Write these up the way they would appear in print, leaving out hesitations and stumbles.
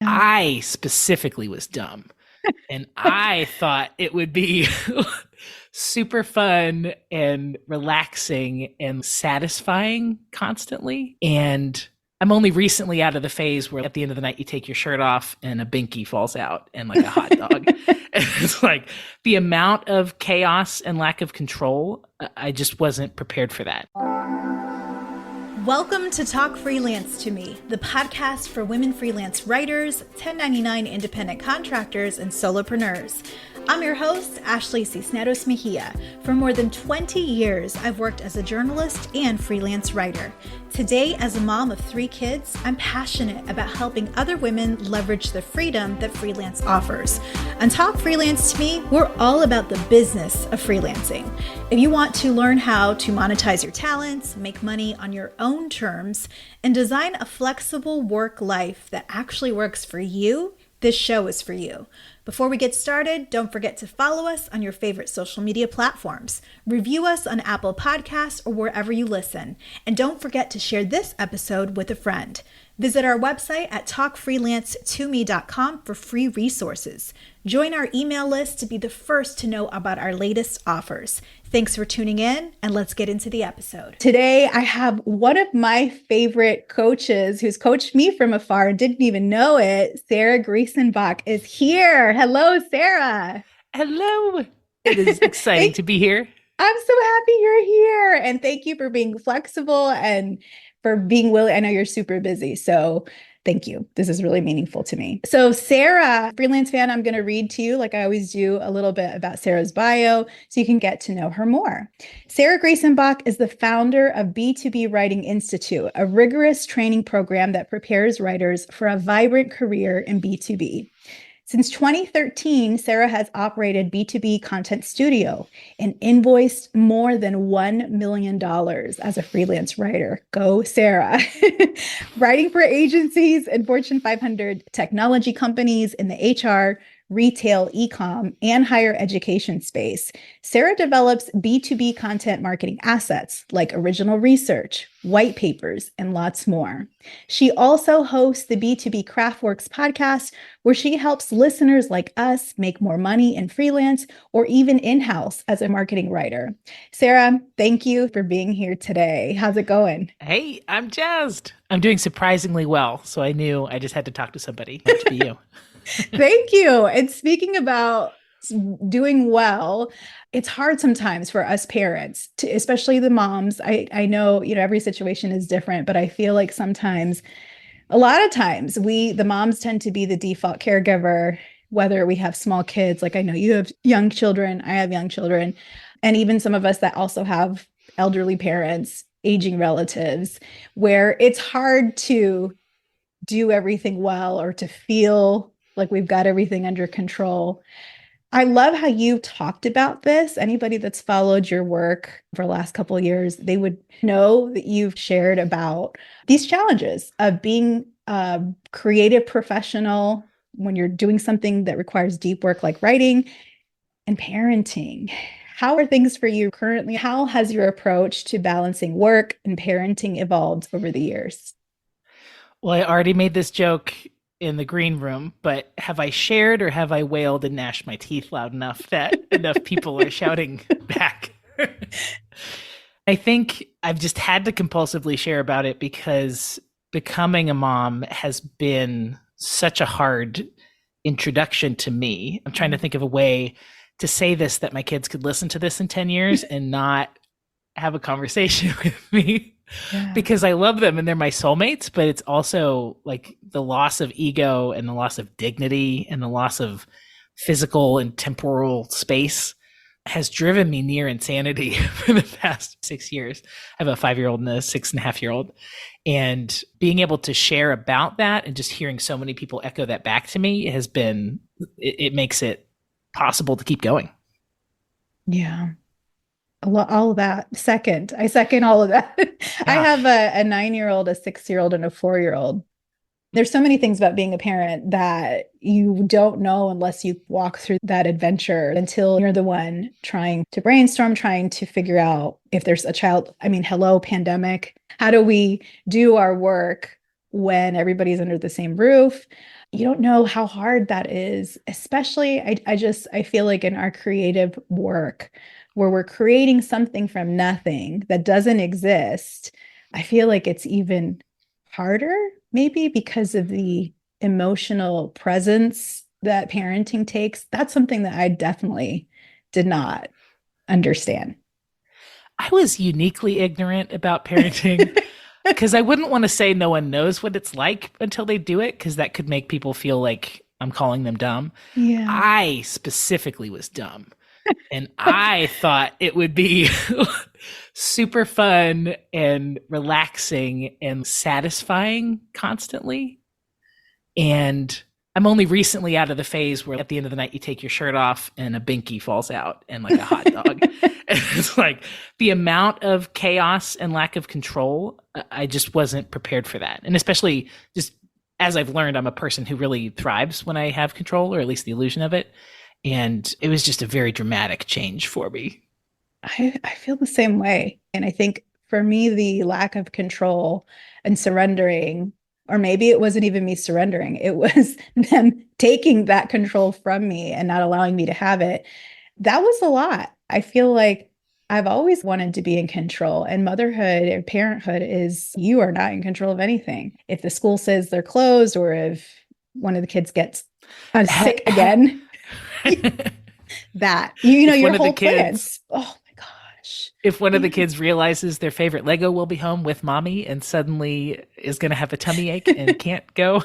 I specifically was dumb. And I thought it would be super fun and relaxing and satisfying constantly. And I'm only recently out of the phase where at the end of the night you take your shirt off and a binky falls out and like a hot dog. And it's like the amount of chaos and lack of control, I just wasn't prepared for that. Welcome to Talk Freelance to Me, the podcast for women freelance writers, 1099 independent contractors, and solopreneurs. I'm your host, Ashley Cisneros Mejia. For more than 20 years, I've worked as a journalist and freelance writer. Today, as a mom of 3 kids, I'm passionate about helping other women leverage the freedom that freelance offers. On Talk Freelance to Me, we're all about the business of freelancing. If you want to learn how to monetize your talents, make money on your own terms, and design a flexible work life that actually works for you, this show is for you. Before we get started, don't forget to follow us on your favorite social media platforms. Review us on Apple Podcasts or wherever you listen. And don't forget to share this episode with a friend. Visit our website at talkfreelancetome.com for free resources. Join our email list to be the first to know about our latest offers. Thanks for tuning in, and let's get into the episode. Today, I have one of my favorite coaches who's coached me from afar and didn't even know it. Sarah Greesonbach is here. Hello, Sarah. Hello. It is exciting to be here. I'm so happy you're here. And thank you for being flexible and for being willing. I know you're super busy, so thank you. This is really meaningful to me. So Sarah, freelance fan, I'm going to read to you, like I always do, a little bit about Sarah's bio so you can get to know her more. Sarah Greesonbach is the founder of B2B Writing Institute, a rigorous training program that prepares writers for a vibrant career in B2B. Since 2013, Sarah has operated B2B Content Studio and invoiced more than $1 million as a freelance writer. Go, Sarah. Writing for agencies and Fortune 500 technology companies in the HR, retail, e-com, and higher education space. Sarah develops B2B content marketing assets like original research, white papers, and lots more. She also hosts the B2B Craftworks podcast, where she helps listeners like us make more money in freelance or even in-house as a marketing writer. Sarah, thank you for being here today. How's it going? Hey, I'm jazzed. I'm doing surprisingly well, so I knew I just had to talk to somebody. To be you. Thank you. And speaking about doing well, it's hard sometimes for us parents, especially the moms. I know, every situation is different, but I feel like sometimes, a lot of times, the moms tend to be the default caregiver, whether we have small kids. Like I know you have young children, I have young children, and even some of us that also have elderly parents, aging relatives, where it's hard to do everything well or to feel like we've got everything under control. I love how you talked about this. Anybody that's followed your work for the last couple of years, they would know that you've shared about these challenges of being a creative professional when you're doing something that requires deep work like writing and parenting. How are things for you currently? How has your approach to balancing work and parenting evolved over the years? Well, I already made this joke in the green room, but have I shared or have I wailed and gnashed my teeth loud enough that enough people are shouting back? I think I've just had to compulsively share about it because becoming a mom has been such a hard introduction to me. I'm trying to think of a way to say this that my kids could listen to this in 10 years and not have a conversation with me. Yeah. Because I love them and they're my soulmates, but it's also like the loss of ego and the loss of dignity and the loss of physical and temporal space has driven me near insanity for the past 6 years. I have a 5-year-old and a 6.5-year-old, and being able to share about that and just hearing so many people echo that back to me has been, it makes it possible to keep going. Yeah. All of that. I second all of that. Yeah. I have a 9-year-old, a 6-year-old, and a 4-year-old. There's so many things about being a parent that you don't know unless you walk through that adventure until you're the one trying to brainstorm, trying to figure out if there's a child. I mean, hello, pandemic. How do we do our work when everybody's under the same roof? you don't know how hard that is, especially I feel like in our creative work where we're creating something from nothing that doesn't exist. I feel like it's even harder, maybe because of the emotional presence that parenting takes. That's something that I definitely did not understand. I was uniquely ignorant about parenting because I wouldn't want to say no one knows what it's like until they do it, because that could make people feel like I'm calling them dumb. Yeah. I specifically was dumb. And I thought it would be super fun and relaxing and satisfying constantly. And I'm only recently out of the phase where at the end of the night you take your shirt off and a binky falls out and like a hot dog. And it's like the amount of chaos and lack of control, I just wasn't prepared for that. And especially just as I've learned, I'm a person who really thrives when I have control, or at least the illusion of it. And it was just a very dramatic change for me. I feel the same way. And I think for me, the lack of control and surrendering, or maybe it wasn't even me surrendering, it was them taking that control from me and not allowing me to have it. That was a lot. I feel like I've always wanted to be in control, and motherhood or parenthood is you are not in control of anything. If the school says they're closed, or if one of the kids gets sick again, that if your one of the whole kids, plans. Oh my gosh. if one of the kids realizes their favorite Lego will be home with mommy and suddenly is going to have a tummy ache and can't go.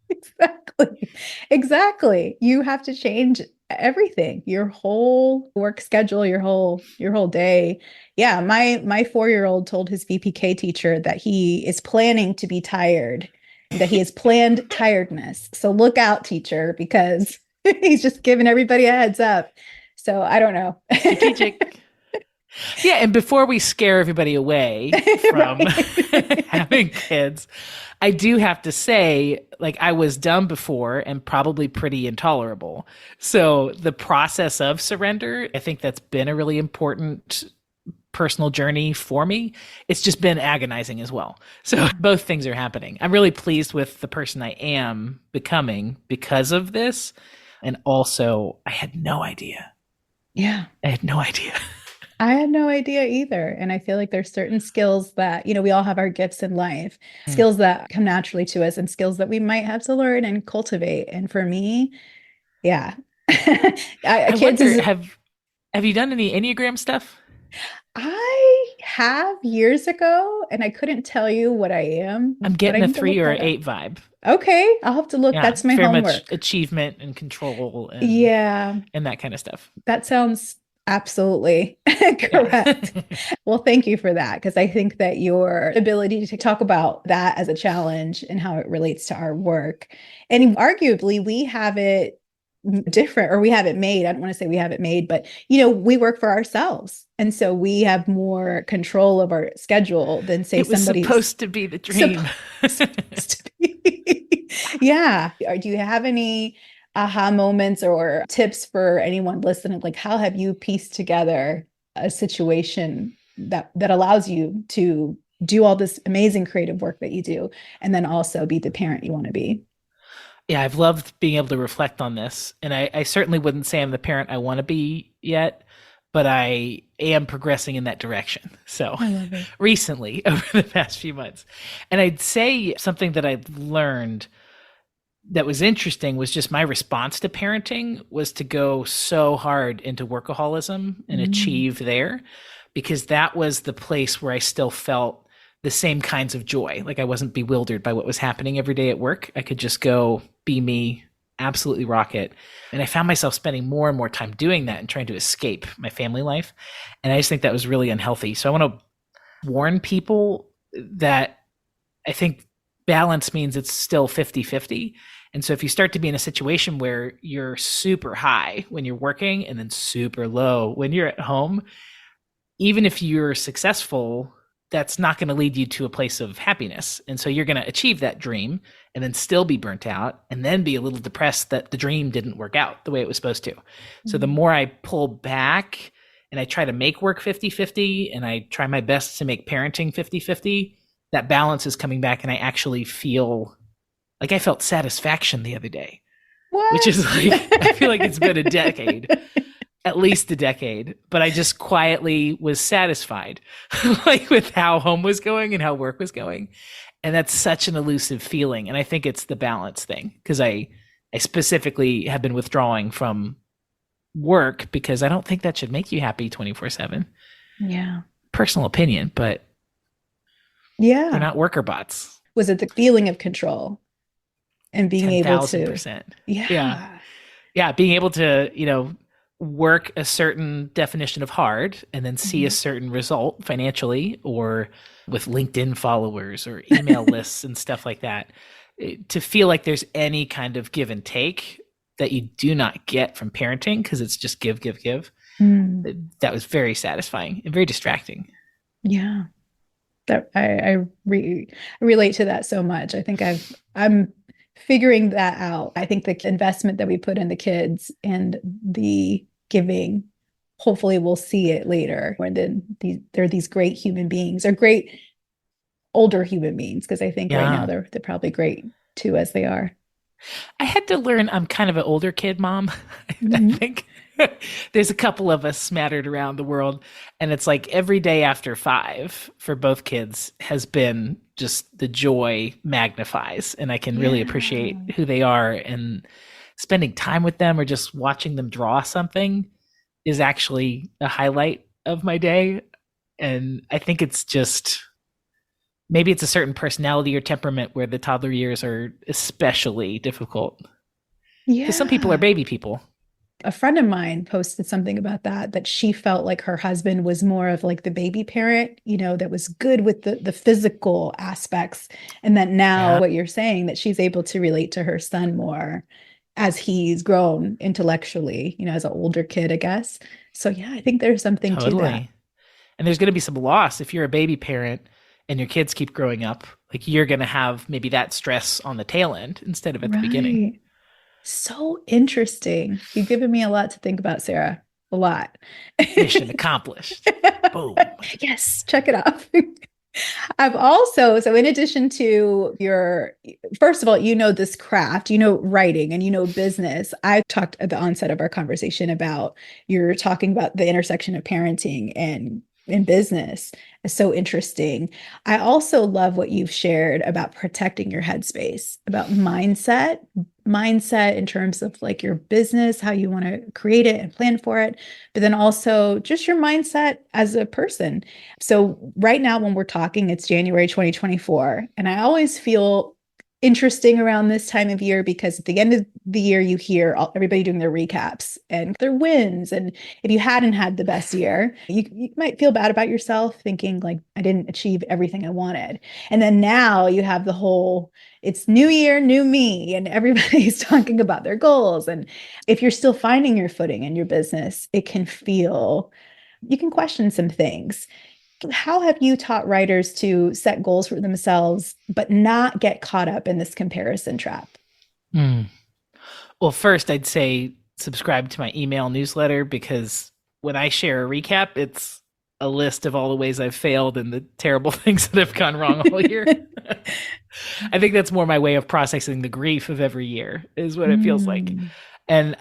Exactly. Exactly. You have to change everything, your whole work schedule, your whole day. Yeah, my 4-year-old told his VPK teacher that he is planning to be tired, that he has planned tiredness. So look out, teacher, because he's just giving everybody a heads up. So I don't know. Strategic. Yeah, and before we scare everybody away from having kids, I do have to say, like, I was dumb before and probably pretty intolerable. So the process of surrender, I think that's been a really important personal journey for me. It's just been agonizing as well. So both things are happening. I'm really pleased with the person I am becoming because of this. And also, I had no idea. Yeah. I had no idea. I had no idea either. And I feel like there's certain skills that, we all have our gifts in life, skills that come naturally to us and skills that we might have to learn and cultivate. And for me, yeah. I wonder, have you done any Enneagram stuff? I have years ago, and I couldn't tell you what I am, I'm but getting I a need to 3 look or that up. 8 vibe. Okay, I'll have to look. Yeah, That's my very homework. much achievement and control and Yeah, and that kind of stuff. that sounds absolutely correct. Yeah. Well, thank you for that, because I think that your ability to talk about that as a challenge and how it relates to our work, and arguably we have it different, or we have it made. I don't want to say we have it made, but we work for ourselves. And so we have more control of our schedule than say It was somebody's supposed to be the dream. supposed to be. Yeah. Do you have any aha moments or tips for anyone listening? Like, how have you pieced together a situation that allows you to do all this amazing creative work that you do, and then also be the parent you want to be? Yeah, I've loved being able to reflect on this. And I certainly wouldn't say I'm the parent I want to be yet, but I am progressing in that direction. So I love it. recently, over the past few months. And I'd say something that I've learned that was interesting was just my response to parenting was to go so hard into workaholism and achieve there, because that was the place where I still felt the same kinds of joy. Like I wasn't bewildered by what was happening every day at work. I could just go be me, absolutely rock it. And I found myself spending more and more time doing that and trying to escape my family life. And I just think that was really unhealthy. So I want to warn people that I think balance means it's still 50-50. And so if you start to be in a situation where you're super high when you're working and then super low when you're at home, even if you're successful, that's not going to lead you to a place of happiness. And so you're going to achieve that dream and then still be burnt out and then be a little depressed that the dream didn't work out the way it was supposed to. So the more I pull back and I try to make work 50-50 and I try my best to make parenting 50-50, that balance is coming back and I actually feel Like I felt satisfaction the other day, which What? is like, I feel like it's been a decade, at least a decade, but I just quietly was satisfied like with how home was going and how work was going. And that's such an elusive feeling. And I think it's the balance thing because I specifically have been withdrawing from work because I don't think that should make you happy 24/7. Yeah. Personal opinion, but Yeah. we're not worker bots. Was it the feeling of control and being able to, 10,000%. Yeah. yeah. Yeah. Being able to, work a certain definition of hard and then see a certain result financially or with LinkedIn followers or email lists and stuff like that. To feel like there's any kind of give and take that you do not get from parenting because it's just give, give, give. That was very satisfying and very distracting. Yeah. That I relate to that so much. I think I'm figuring that out. I think the investment that we put in the kids and the giving, hopefully we'll see it later when they're these great human beings or great older human beings. Because I think right now they're probably great too as they are. I had to learn I'm kind of an older kid mom. I think there's a couple of us smattered around the world. And it's like every day after 5 for both kids has been just the joy magnifies. And I can really appreciate who they are. And spending time with them or just watching them draw something is actually a highlight of my day. And I think it's just maybe it's a certain personality or temperament where the toddler years are especially difficult. Yeah. Because some people are baby people. A friend of mine posted something about that she felt like her husband was more of like the baby parent, that was good with the physical aspects. And that now what you're saying, that she's able to relate to her son more as he's grown intellectually, as an older kid, I guess. So yeah, I think there's something to that. And there's going to be some loss if you're a baby parent and your kids keep growing up. Like you're going to have maybe that stress on the tail end instead of at the beginning. So interesting. You've given me a lot to think about, Sarah. A lot. Mission accomplished. Boom. Yes, check it off. I've also, so in addition to first of all, this craft, writing and business. I talked at the onset of our conversation about, you're talking about the intersection of parenting and in business. Is so interesting. I also love what you've shared about protecting your headspace, about mindset in terms of like your business, how you want to create it and plan for it, but then also just your mindset as a person. So right now when we're talking, it's January 2024, and I always feel interesting around this time of year because at the end of the year, you hear everybody doing their recaps and their wins. And if you hadn't had the best year, you might feel bad about yourself thinking like, I didn't achieve everything I wanted. And then now you have the whole, it's new year, new me, and everybody's talking about their goals. And if you're still finding your footing in your business, you can question some things. How have you taught writers to set goals for themselves, but not get caught up in this comparison trap? Well, first, I'd say subscribe to my email newsletter because when I share a recap, it's a list of all the ways I've failed and the terrible things that have gone wrong all year. I think that's more my way of processing the grief of every year is what it feels like. And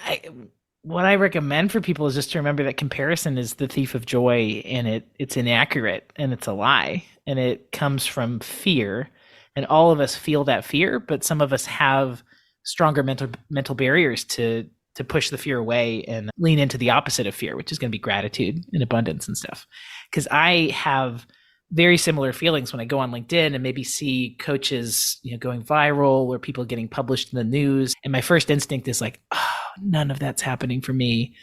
what I recommend for people is just to remember that comparison is the thief of joy, and it's inaccurate and it's a lie, and it comes from fear. And all of us feel that fear, but some of us have stronger mental barriers to push the fear away and lean into the opposite of fear, which is going to be gratitude and abundance and stuff. Because I have very similar feelings when I go on LinkedIn and maybe see coaches, going viral or people getting published in the news. And my first instinct is like, oh, none of that's happening for me.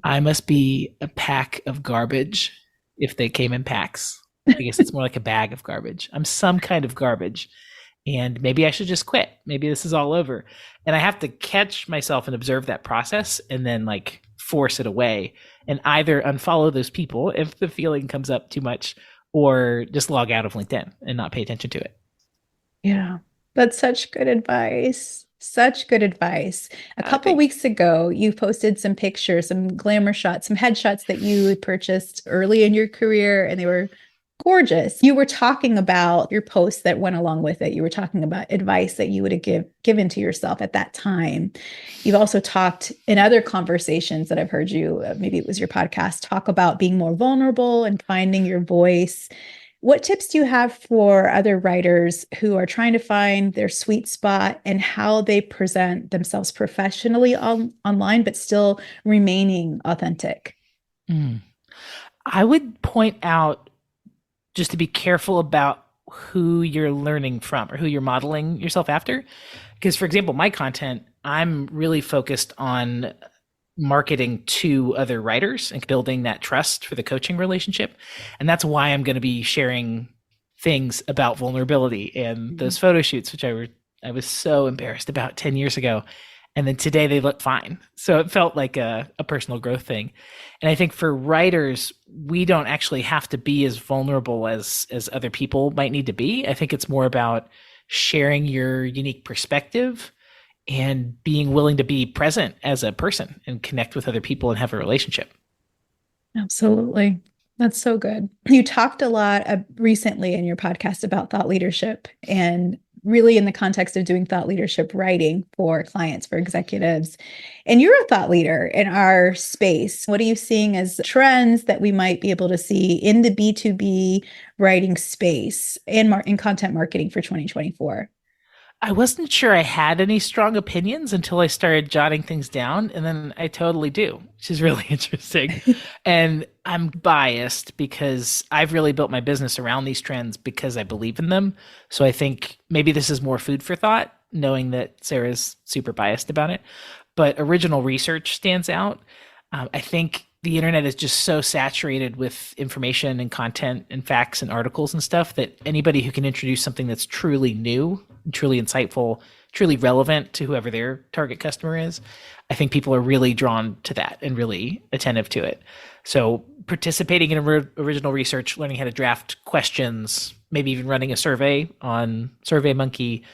I must be a pack of garbage if they came in packs. I guess it's more like a bag of garbage. I'm some kind of garbage. And maybe I should just quit. Maybe this is all over. And I have to catch myself and observe that process and then like force it away and either unfollow those people if the feeling comes up too much or just log out of LinkedIn and not pay attention to it. Yeah, that's such good advice. Such good advice. A couple weeks ago, you posted some pictures, some glamour shots, some headshots that you had purchased early in your career, and they were Gorgeous. You were talking about your post that went along with it. You were talking about advice that you would have given to yourself at that time. You've also talked in other conversations that I've heard you, maybe it was your podcast, talk about being more vulnerable and finding your voice. What tips do you have for other writers who are trying to find their sweet spot and how they present themselves professionally online, but still remaining authentic? I would point out just to be careful about who you're learning from or who you're modeling yourself after. Because, for example, my content, I'm really focused on marketing to other writers and building that trust for the coaching relationship. And that's why I'm going to be sharing things about vulnerability and those photo shoots, which I was so embarrassed about 10 years ago. And then today they look fine. So it felt like a personal growth thing. And I think for writers, we don't actually have to be as vulnerable as other people might need to be. I think it's more about sharing your unique perspective and being willing to be present as a person and connect with other people and have a relationship. Absolutely. That's so good. You talked a lot recently in your podcast about thought leadership and really in the context of doing thought leadership writing for clients, for executives. And you're a thought leader in our space. What are you seeing as trends that we might be able to see in the B2B writing space and in content marketing for 2024? I wasn't sure I had any strong opinions until I started jotting things down, and then I totally do, which is really interesting. And I'm biased because I've really built my business around these trends because I believe in them. So I think maybe this is more food for thought, knowing that Sarah's super biased about it. But original research stands out. I think the internet is just so saturated with information and content and facts and articles and stuff that anybody who can introduce something that's truly new, truly insightful, truly relevant to whoever their target customer is, I think people are really drawn to that and really attentive to it. So participating in original research, learning how to draft questions, maybe even running a survey on SurveyMonkey,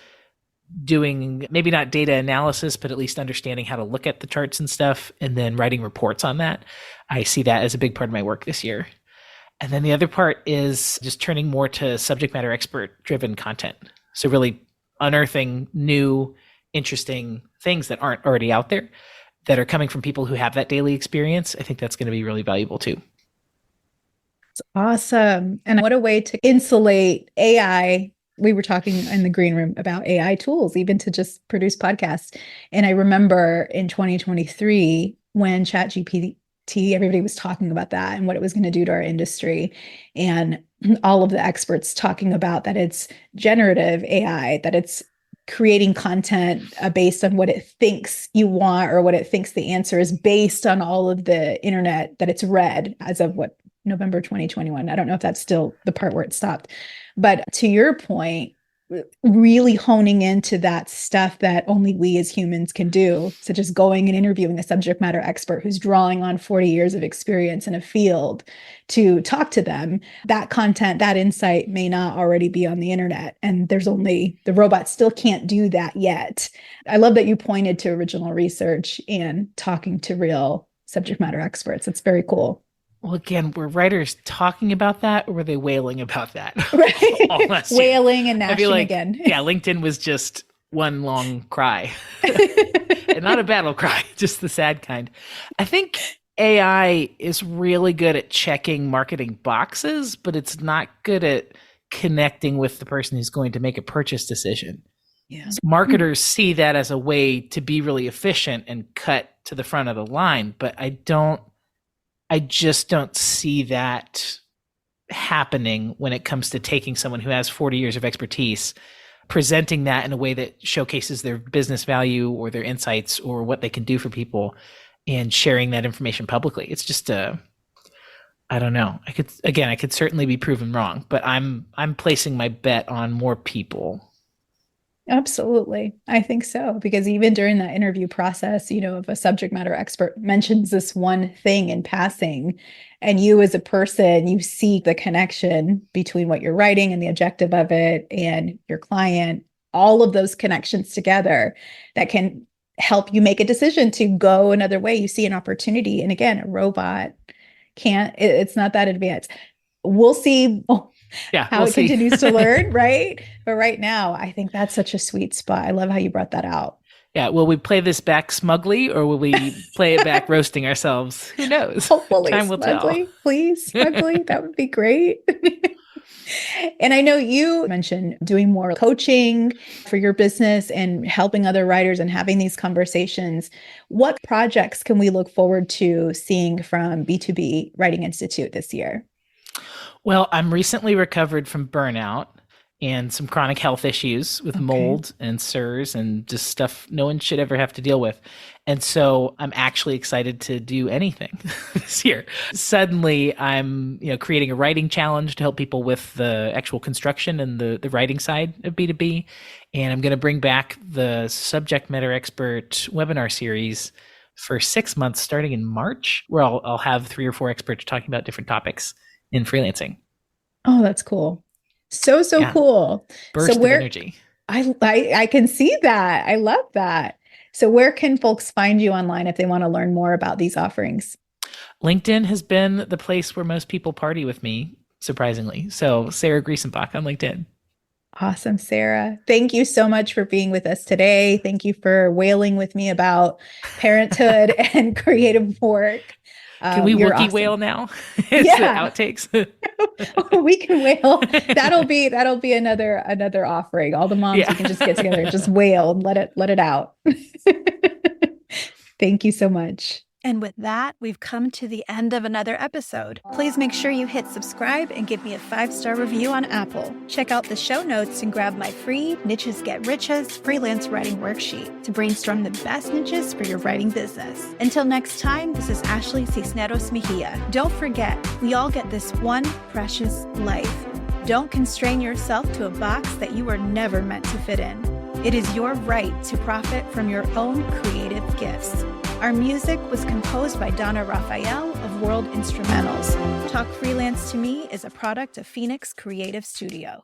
doing maybe not data analysis, but at least understanding how to look at the charts and stuff, and then writing reports on that. I see that as a big part of my work this year. And then the other part is just turning more to subject matter expert driven content. So really unearthing new, interesting things that aren't already out there that are coming from people who have that daily experience. I think that's going to be really valuable too. It's awesome. And what a way to insulate AI. We were talking in the green room about AI tools, even to just produce podcasts. And I remember in 2023, when ChatGPT, everybody was talking about that and what it was going to do to our industry. And all of the experts talking about that it's generative AI, that it's creating content based on what it thinks you want or what it thinks the answer is based on all of the internet that it's read as of November 2021. I don't know if that's still the part where it stopped. But to your point, really honing into that stuff that only we as humans can do, such as going and interviewing a subject matter expert who's drawing on 40 years of experience in a field to talk to them, that content, that insight may not already be on the internet. And the robots still can't do that yet. I love that you pointed to original research and talking to real subject matter experts. It's very cool. Well, again, were writers talking about that or were they wailing about that? Right. All last year? Wailing and gnashing again. Yeah, LinkedIn was just one long cry. And not a battle cry, just the sad kind. I think AI is really good at checking marketing boxes, but it's not good at connecting with the person who's going to make a purchase decision. Yeah. So marketers see that as a way to be really efficient and cut to the front of the line, but I just don't see that happening when it comes to taking someone who has 40 years of expertise, presenting that in a way that showcases their business value or their insights or what they can do for people and sharing that information publicly. It's just I don't know. I could certainly be proven wrong, but I'm placing my bet on more people. Absolutely. I think so, because even during that interview process, if a subject matter expert mentions this one thing in passing, and you as a person, you see the connection between what you're writing and the objective of it and your client, all of those connections together that can help you make a decision to go another way. You see an opportunity. And again, a robot it's not that advanced. We'll see Yeah, how we'll it see. continues to learn, right? But right now, I think that's such a sweet spot. I love how you brought that out. Yeah, will we play this back smugly or will we play it back roasting ourselves? Who knows? Hopefully, Time will tell. smugly, please, smugly. That would be great. And I know you mentioned doing more coaching for your business and helping other writers and having these conversations. What projects can we look forward to seeing from B2B Writing Institute this year? Well, I'm recently recovered from burnout and some chronic health issues with Okay. mold and SIRS and just stuff no one should ever have to deal with. And so I'm actually excited to do anything this year. Suddenly I'm, creating a writing challenge to help people with the actual construction and the writing side of B2B. And I'm going to bring back the subject matter expert webinar series for 6 months starting in March, where I'll have 3 or 4 experts talking about different topics in freelancing. Oh, that's cool. So Yeah, cool. burst So of where energy. I can see that. I love that. So where can folks find you online if they want to learn more about these offerings? LinkedIn has been the place where most people party with me, surprisingly. So Sarah Greesonbach on LinkedIn. Awesome, Sarah. Thank you so much for being with us today. Thank you for wailing with me about parenthood and creative work. Can we You're worky awesome. whale now? It's Yeah. outtakes. We can wail. That'll be another offering. All the moms, Yeah. we can just get together and just wail and let it out. Thank you so much. And with that, we've come to the end of another episode. Please make sure you hit subscribe and give me a 5-star review on Apple. Check out the show notes and grab my free Niches Get Riches freelance writing worksheet to brainstorm the best niches for your writing business. Until next time, this is Ashley Cisneros Mejia. Don't forget, we all get this one precious life. Don't constrain yourself to a box that you were never meant to fit in. It is your right to profit from your own creative gifts. Our music was composed by Donna Raphael of World Instrumentals. Talk Freelance to Me is a product of Phoenix Creative Studio.